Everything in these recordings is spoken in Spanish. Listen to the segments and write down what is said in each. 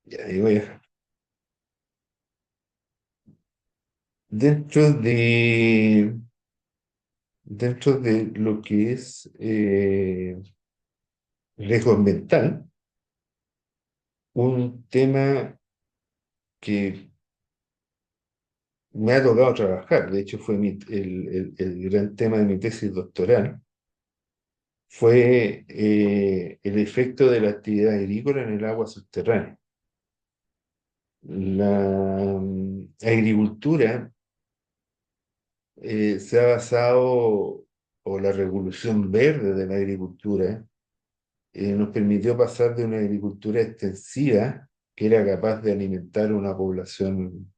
Ya, ahí voy Dentro de lo que es riesgo ambiental, un tema que me ha tocado trabajar, de hecho fue el gran tema de mi tesis doctoral, fue el efecto de la actividad agrícola en el agua subterránea. La agricultura se ha basado, o la revolución verde de la agricultura, nos permitió pasar de una agricultura extensiva, que era capaz de alimentar una población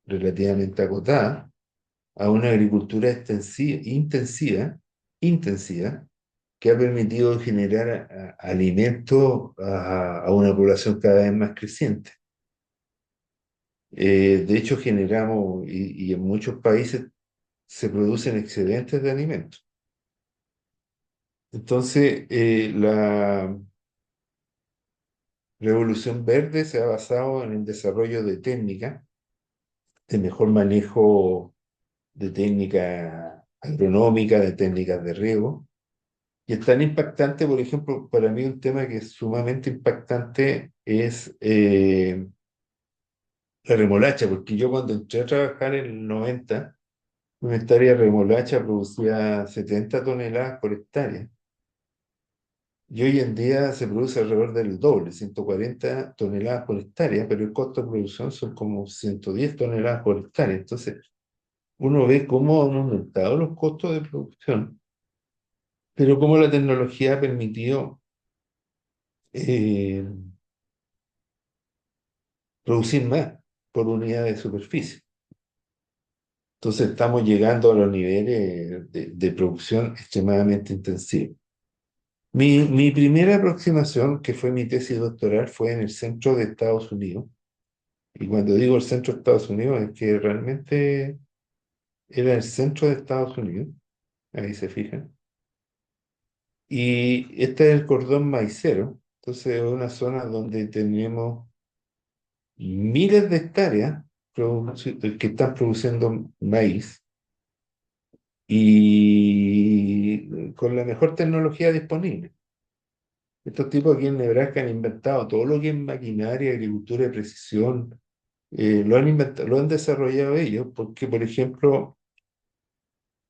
relativamente acotada, a una agricultura intensiva, que ha permitido generar alimento a una población cada vez más creciente. De hecho, generamos, y en muchos países se producen excedentes de alimentos. Entonces, la revolución verde se ha basado en el desarrollo de técnicas de mejor manejo, de técnica agronómica, de técnicas de riego. Y es tan impactante, por ejemplo, para mí un tema que es sumamente impactante es la remolacha, porque yo cuando entré a trabajar en el 90, una hectárea de remolacha producía 70 toneladas por hectárea. Y hoy en día se produce alrededor del doble, 140 toneladas por hectárea, pero el costo de producción son como 110 toneladas por hectárea. Entonces, uno ve cómo han aumentado los costos de producción, pero cómo la tecnología ha permitido eh, producir más por unidad de superficie. Entonces estamos llegando a los niveles de producción extremadamente intensivos. Mi primera aproximación, que fue mi tesis doctoral, fue en el centro de Estados Unidos. Y cuando digo el centro de Estados Unidos, es que realmente era el centro de Estados Unidos, ahí se fijan. Y este es el cordón maicero, entonces es una zona donde tenemos miles de hectáreas que están produciendo maíz y con la mejor tecnología disponible. Estos tipos aquí en Nebraska han inventado todo lo que es maquinaria, agricultura de precisión, lo han inventado, lo han desarrollado ellos, porque, por ejemplo,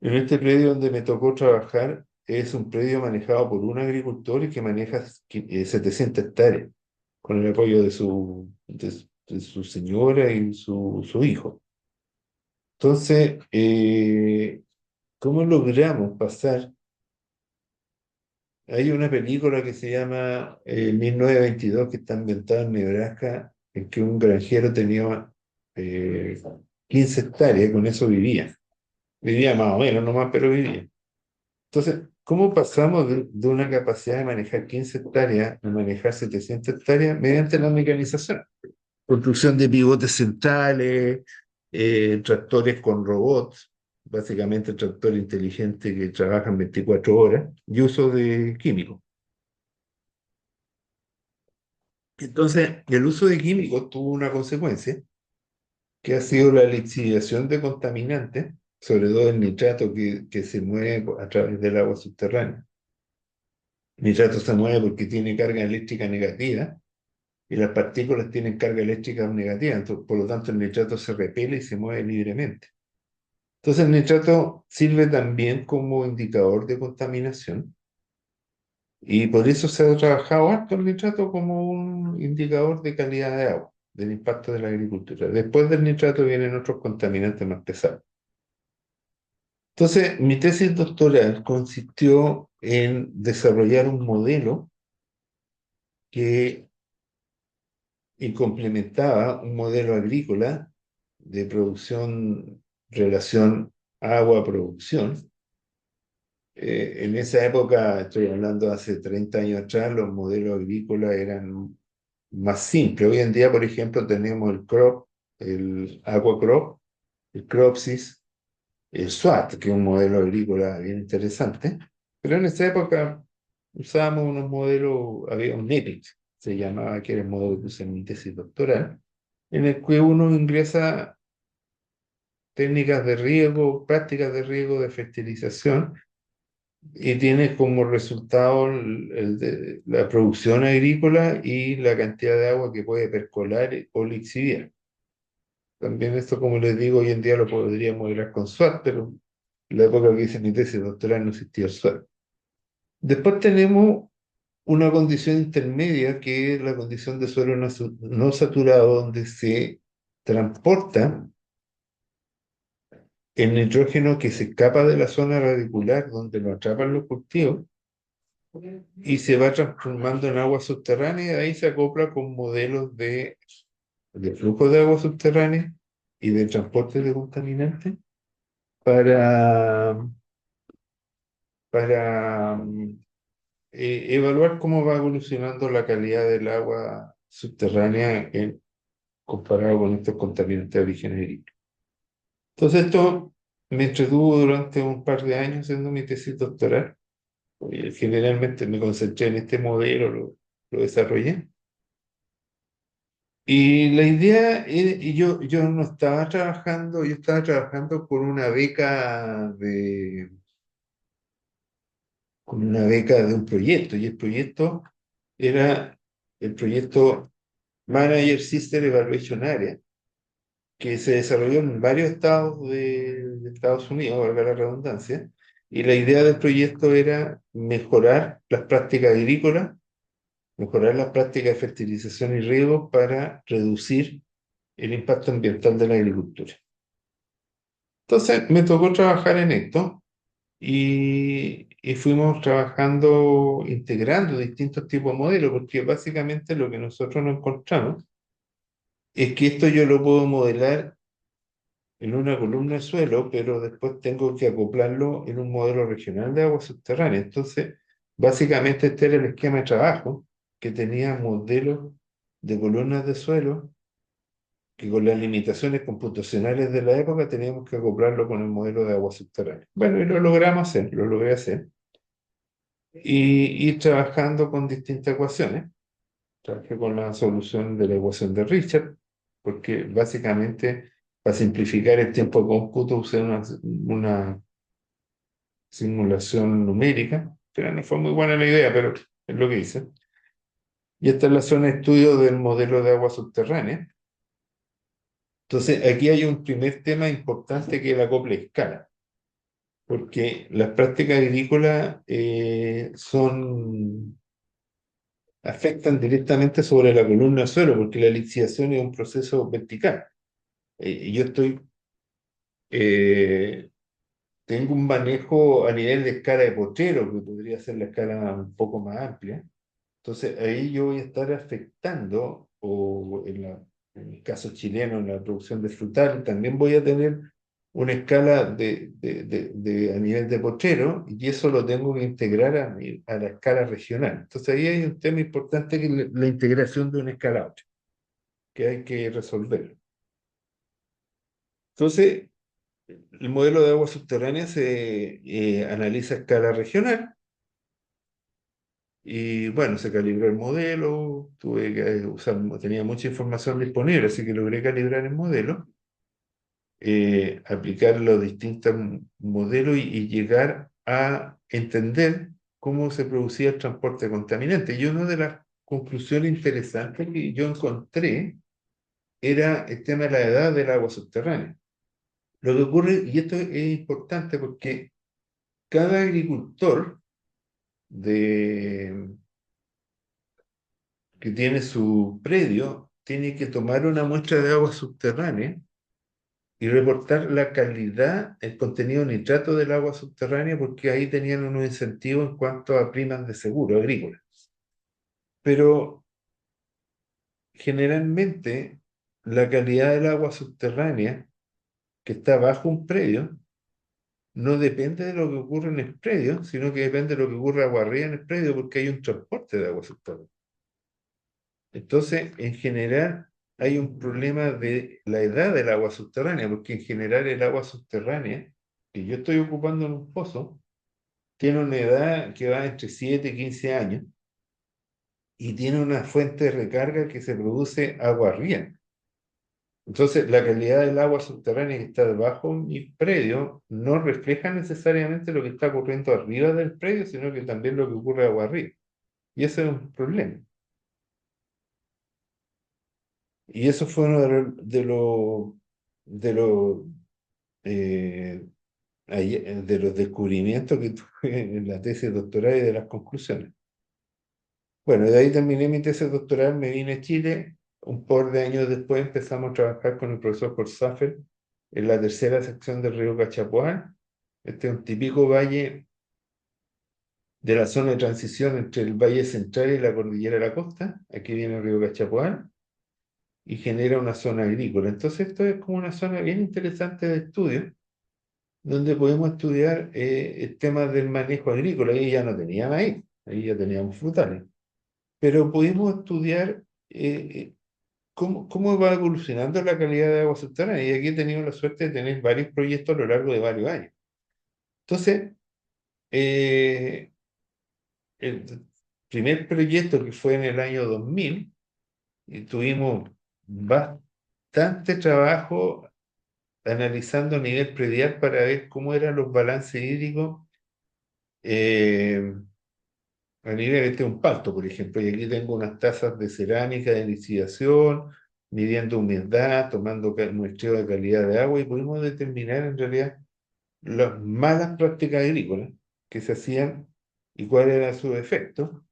en este predio donde me tocó trabajar, es un predio manejado por un agricultor y que maneja 700 hectáreas, con el apoyo de su señora y su hijo. Entonces, ¿cómo logramos pasar? Hay una película que se llama 1922, que está ambientada en Nebraska, en que un granjero tenía eh, 15 hectáreas, con eso vivía. Vivía más o menos, no más, pero vivía. Entonces, ¿cómo pasamos de una capacidad de manejar 15 hectáreas a manejar 700 hectáreas mediante la mecanización? Construcción de pivotes centrales, tractores con robots, básicamente tractores inteligentes que trabajan 24 horas, y uso de químicos. Entonces, el uso de químicos tuvo una consecuencia, que ha sido la lixiviación de contaminantes, sobre todo el nitrato que se mueve a través del agua subterránea. El nitrato se mueve porque tiene carga eléctrica negativa y las partículas tienen carga eléctrica negativa, entonces, por lo tanto el nitrato se repele y se mueve libremente. Entonces el nitrato sirve también como indicador de contaminación y por eso se ha trabajado harto el nitrato como un indicador de calidad de agua, del impacto de la agricultura. Después del nitrato vienen otros contaminantes más pesados. Entonces, mi tesis doctoral consistió en desarrollar un modelo que complementaba un modelo agrícola de producción, relación agua-producción. En esa época, estoy hablando hace 30 años atrás, los modelos agrícolas eran más simples. Hoy en día, por ejemplo, tenemos el crop, el aqua crop, el cropsys, el SWAT, que es un modelo agrícola bien interesante. Pero en esa época usábamos unos modelos, había un NEPIC, se llamaba, que era el módulo que usé en mi tesis doctoral, en el que uno ingresa técnicas de riego, prácticas de riego, de fertilización, y tiene como resultado la producción agrícola y la cantidad de agua que puede percolar o lixiviar. También esto, como les digo, hoy en día lo podría modelar con SWAT, pero en la época que hice mi tesis doctoral no existía el SWAT. Después tenemos una condición intermedia, que es la condición de suelo no saturado, donde se transporta el nitrógeno que se escapa de la zona radicular, donde lo atrapan los cultivos, y se va transformando en agua subterránea, y ahí se acopla con modelos de flujo de agua subterránea y de transporte de contaminantes para, para evaluar cómo va evolucionando la calidad del agua subterránea comparado con estos contaminantes de origen agrícola. Entonces esto me entretuvo durante un par de años haciendo mi tesis doctoral. Generalmente me concentré en este modelo, lo desarrollé. Y la idea, y yo no estaba trabajando, yo estaba trabajando con una beca de un proyecto, y el proyecto era el proyecto Manager System Evaluation Area, que se desarrolló en varios estados de Estados Unidos, valga la redundancia, y la idea del proyecto era mejorar las prácticas agrícolas, mejorar las prácticas de fertilización y riego para reducir el impacto ambiental de la agricultura. Entonces me tocó trabajar en esto y fuimos trabajando, integrando distintos tipos de modelos, porque básicamente lo que nosotros nos encontramos es que esto yo lo puedo modelar en una columna de suelo, pero después tengo que acoplarlo en un modelo regional de agua subterránea. Entonces, básicamente este era el esquema de trabajo, que tenía modelos de columnas de suelo, que con las limitaciones computacionales de la época teníamos que acoplarlo con el modelo de agua subterránea. Bueno, y lo logramos hacer, lo logré hacer, y ir trabajando con distintas ecuaciones. Trabajé con la solución de la ecuación de Richard, porque básicamente, para simplificar el tiempo de cómputo, usé una simulación numérica, pero no fue muy buena la idea, pero es lo que hice. Y esta es la zona de estudio del modelo de agua subterránea. Entonces, aquí hay un primer tema importante, que es el acople a escala, porque las prácticas agrícolas afectan directamente sobre la columna de suelo, porque la lixiviación es un proceso vertical. Yo eh, tengo un manejo a nivel de escala de potrero, que podría ser la escala un poco más amplia. Entonces ahí yo voy a estar afectando, o en el caso chileno, en la producción de frutal, también voy a tener una escala a nivel de potrero, y eso lo tengo que integrar a la escala regional. Entonces ahí hay un tema importante, que es la integración de una escala a otra, que hay que resolver. Entonces, el modelo de agua subterránea se analiza a escala regional. Y bueno, se calibró el modelo, tuve que usar, tenía mucha información disponible, así que logré calibrar el modelo, aplicar los distintos modelos, y llegar a entender cómo se producía el transporte contaminante. Y una de las conclusiones interesantes que yo encontré era el tema de la edad del agua subterránea. Lo que ocurre, y esto es importante, porque cada agricultor de que tiene su predio, tiene que tomar una muestra de agua subterránea y reportar la calidad, el contenido de nitrato del agua subterránea, porque ahí tenían unos incentivos en cuanto a primas de seguro agrícola. Pero generalmente la calidad del agua subterránea que está bajo un predio no depende de lo que ocurre en el predio, sino que depende de lo que ocurre agua arriba en el predio, porque hay un transporte de agua subterránea. Entonces, en general, hay un problema de la edad del agua subterránea, porque en general el agua subterránea que yo estoy ocupando en un pozo tiene una edad que va entre 7 y 15 años, y tiene una fuente de recarga que se produce agua arriba. Entonces, la calidad del agua subterránea que está debajo de mi predio no refleja necesariamente lo que está ocurriendo arriba del predio, sino que también lo que ocurre agua arriba. Y ese es un problema. Y eso fue uno de los, eh, de los descubrimientos que tuve en la tesis doctoral y de las conclusiones. Bueno, de ahí terminé mi tesis doctoral, me vine a Chile. Un par de años después empezamos a trabajar con el profesor Corsafer en la tercera sección del río Cachapoal. Este es un típico valle de la zona de transición entre el Valle Central y la Cordillera de la Costa. Aquí viene el río Cachapoal y genera una zona agrícola. Entonces, esto es como una zona bien interesante de estudio, donde podemos estudiar el tema del manejo agrícola. Ahí ya no tenía maíz, ahí ya teníamos frutales. Pero pudimos estudiar cómo va evolucionando la calidad de agua subterránea. Y aquí he tenido la suerte de tener varios proyectos a lo largo de varios años. Entonces, eh, el primer proyecto que fue en el año 2000, y tuvimos bastante trabajo analizando a nivel predial para ver cómo eran los balances hídricos eh, a nivel de un palto, por ejemplo. Y aquí tengo unas tazas de cerámica de lixiviación, midiendo humedad, tomando muestreo de calidad de agua y pudimos determinar en realidad las malas prácticas agrícolas que se hacían y cuál era su efecto.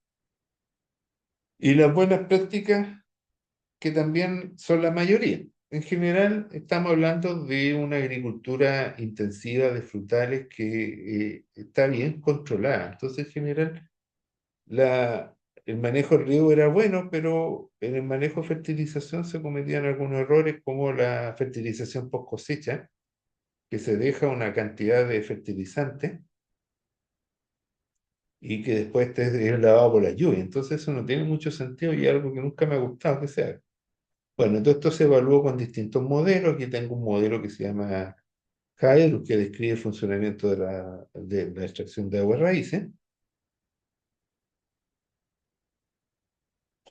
Y las buenas prácticas que también son la mayoría. En general, estamos hablando de una agricultura intensiva de frutales que está bien controlada. Entonces, en general, el manejo del riego era bueno, pero en el manejo de fertilización se cometían algunos errores, como la fertilización post cosecha, que se deja una cantidad de fertilizante y que después es lavado por la lluvia. Entonces, eso no tiene mucho sentido y es algo que nunca me ha gustado que se haga. Bueno, todo esto se evaluó con distintos modelos. Aquí tengo un modelo que se llama Hydrus, que describe el funcionamiento de la extracción de aguas raíces.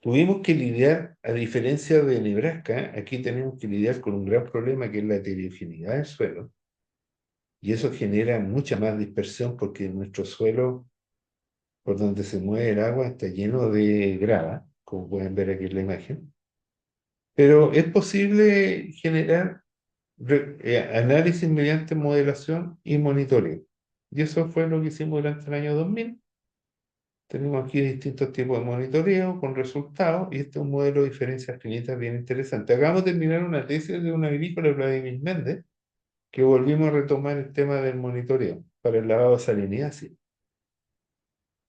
Tuvimos que lidiar, a diferencia de Nebraska, aquí tenemos que lidiar con un gran problema que es la heterogeneidad del suelo. Y eso genera mucha más dispersión porque nuestro suelo, por donde se mueve el agua, está lleno de grava, como pueden ver aquí en la imagen. Pero es posible generar análisis mediante modelación y monitoreo. Y eso fue lo que hicimos durante el año 2000. Tenemos aquí distintos tipos de monitoreo con resultados y este es un modelo de diferencias finitas bien interesante. Acabamos de terminar una tesis de un agrícola, Vladimir Méndez, que volvimos a retomar el tema del monitoreo para el lavado de salinidad. Sí.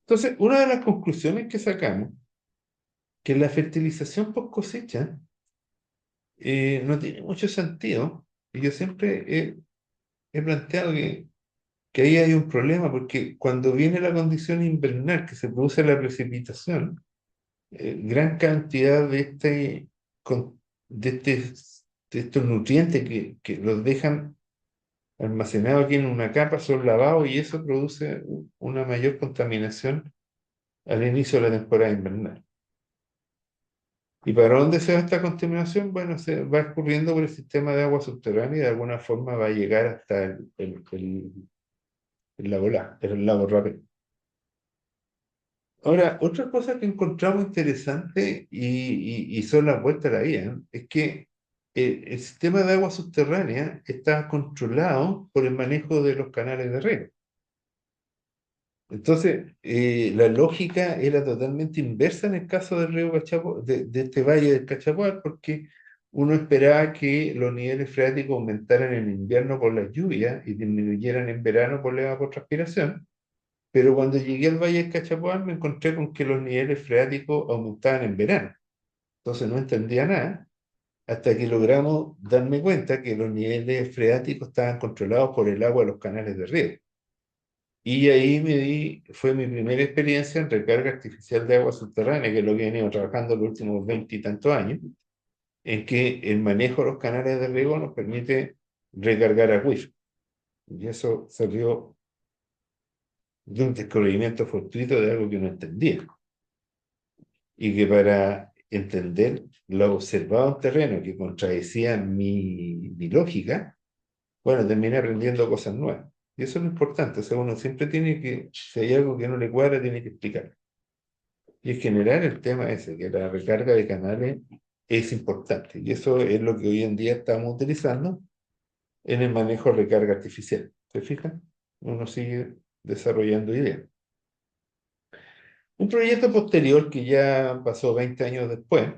Entonces, una de las conclusiones que sacamos, que la fertilización post cosecha no tiene mucho sentido. Y yo siempre he planteado que ahí hay un problema, porque cuando viene la condición invernal, que se produce la precipitación, gran cantidad de, este- de estos nutrientes que los dejan almacenados aquí en una capa son lavados y eso produce una mayor contaminación al inicio de la temporada invernal. ¿Y para dónde se va esta contaminación? Bueno, se va escurriendo por el sistema de agua subterránea y de alguna forma va a llegar hasta el lago Rapel. Ahora, otra cosa que encontramos interesante y son las vueltas a la vida, ¿no? Es que el sistema de agua subterránea está controlado por el manejo de los canales de riego. Entonces, la lógica era totalmente inversa en el caso del río Cachapoal, de este valle del Cachapoal, porque uno esperaba que los niveles freáticos aumentaran en invierno por las lluvias y disminuyeran en verano por la evapotranspiración. Pero cuando llegué al Valle del Cachapoal me encontré con que los niveles freáticos aumentaban en verano. Entonces no entendía nada hasta que logramos darme cuenta que los niveles freáticos estaban controlados por el agua de los canales de riego. Y ahí fue mi primera experiencia en recarga artificial de agua subterránea, que es lo que he venido trabajando los últimos 20 y tantos años, en que el manejo de los canales de riego nos permite recargar acuíferos. Y eso salió de un descubrimiento fortuito de algo que no entendía. y que para entender lo observado en terreno que contradecía mi lógica, bueno, terminé aprendiendo cosas nuevas. Y eso es lo importante, o sea, uno siempre tiene que, si hay algo que no le cuadra, tiene que explicar. Y en general el tema ese, que la recarga de canales es importante. Y eso es lo que hoy en día estamos utilizando en el manejo de recarga artificial. ¿Se fijan? Uno sigue desarrollando ideas. Un proyecto posterior que ya pasó 20 años después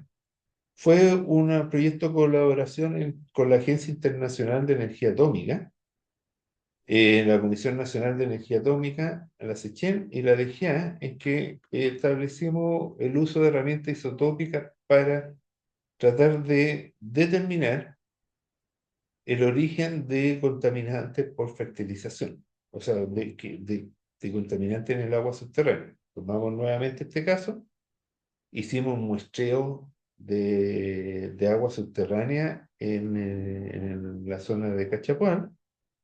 fue un proyecto de colaboración con la Agencia Internacional de Energía Atómica, la Comisión Nacional de Energía Atómica, la SECHEN y la DGA, en que establecimos el uso de herramientas isotópicas para tratar de determinar el origen de contaminantes por fertilización, o sea, de contaminantes en el agua subterránea. Tomamos nuevamente este caso, hicimos un muestreo de agua subterránea en la zona de Cachapual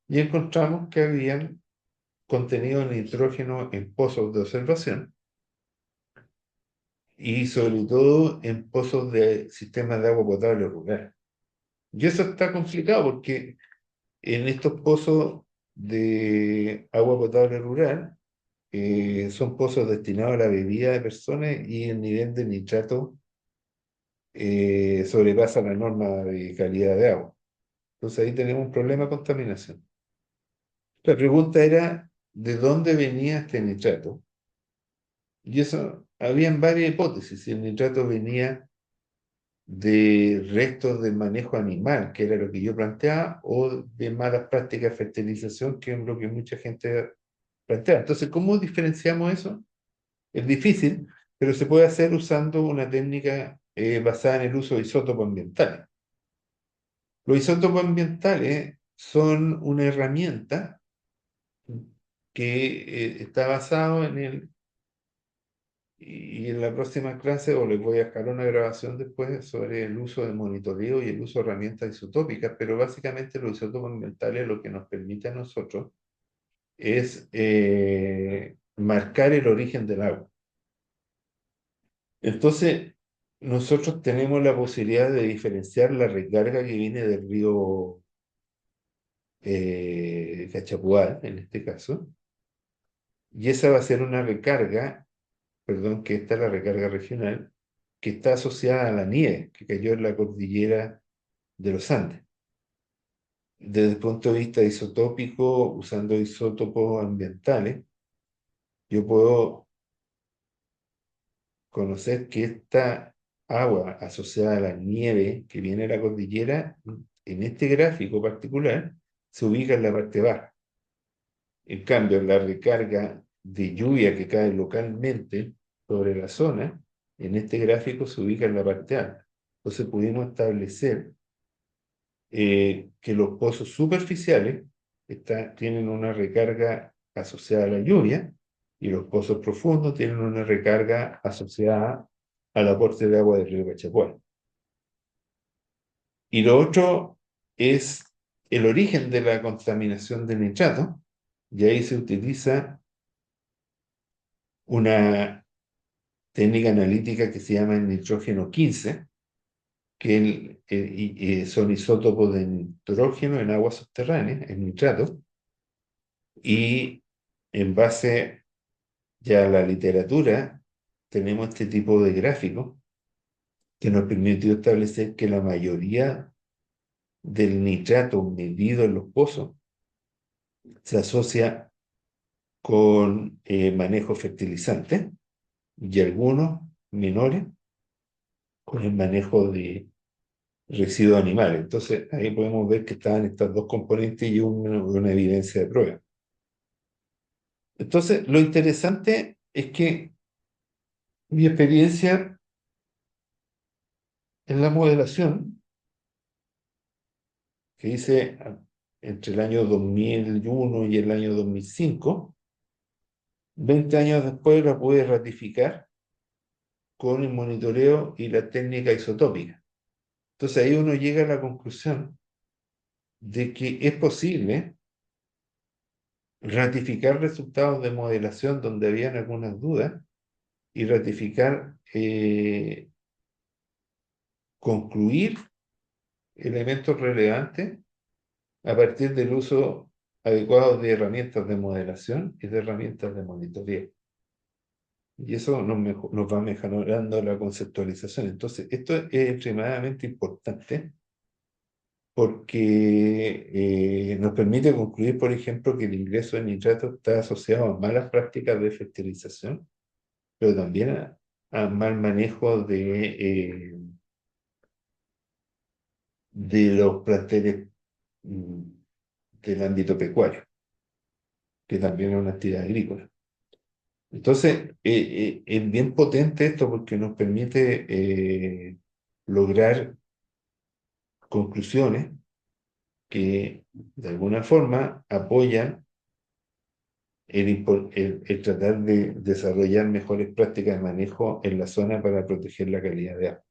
y encontramos que habían contenido de nitrógeno en pozos de observación y sobre todo en pozos de sistemas de agua potable rural. Y eso está complicado porque en estos pozos de agua potable rural son pozos destinados a la bebida de personas y el nivel de nitrato sobrepasa la norma de calidad de agua. Entonces ahí tenemos un problema de contaminación. La pregunta era, ¿de dónde venía este nitrato? Y eso, habían varias hipótesis. Si el nitrato venía de restos del manejo animal, que era lo que yo planteaba, o de malas prácticas de fertilización, que es lo que mucha gente plantea. Entonces, ¿cómo diferenciamos eso? Es difícil, pero se puede hacer usando una técnica basada en el uso de isótopos ambientales. Los isótopos ambientales son una herramienta que está basado en el y en la próxima clase, o les voy a dejar una grabación después sobre el uso de monitoreo y el uso de herramientas isotópicas, pero básicamente los isótopos ambientales lo que nos permite a nosotros es marcar el origen del agua. Entonces, nosotros tenemos la posibilidad de diferenciar la recarga que viene del río Cachapual, en este caso, y esa va a ser una recarga, perdón, que esta es la recarga regional, que está asociada a la nieve que cayó en la cordillera de los Andes. Desde el punto de vista isotópico, usando isótopos ambientales, yo puedo conocer que esta agua asociada a la nieve que viene de la cordillera, en este gráfico particular, se ubica en la parte baja. En cambio, la recarga de lluvia que cae localmente sobre la zona, en este gráfico se ubica en la parte alta. Entonces pudimos establecer que los pozos superficiales tienen una recarga asociada a la lluvia y los pozos profundos tienen una recarga asociada al aporte de agua del río Cachapual. Y lo otro es el origen de la contaminación de nitrato, y ahí se utiliza una técnica analítica que se llama el nitrógeno 15, son isótopos de nitrógeno en agua subterránea, en nitrato, y en base ya a la literatura tenemos este tipo de gráfico que nos permitió establecer que la mayoría del nitrato medido en los pozos se asocia con manejo fertilizante y algunos menores con el manejo de residuos animales. Entonces ahí podemos ver que estaban estas dos componentes y una evidencia de prueba. Entonces lo interesante es que mi experiencia en la modelación que hice entre el año 2001 y el año 2005, 20 años después la pude ratificar con el monitoreo y la técnica isotópica. Entonces ahí uno llega a la conclusión de que es posible ratificar resultados de modelación donde habían algunas dudas y ratificar eh, concluir elementos relevantes a partir del uso adecuado de herramientas de modelación y de herramientas de monitoreo. Y eso nos va mejorando la conceptualización. Entonces, esto es extremadamente importante porque nos permite concluir, por ejemplo, que el ingreso de nitrato está asociado a malas prácticas de fertilización, pero también a mal manejo de los planteles mm, del ámbito pecuario, que también es una actividad agrícola. Entonces, es bien potente esto porque nos permite lograr conclusiones que de alguna forma apoyan el tratar de desarrollar mejores prácticas de manejo en la zona para proteger la calidad de agua.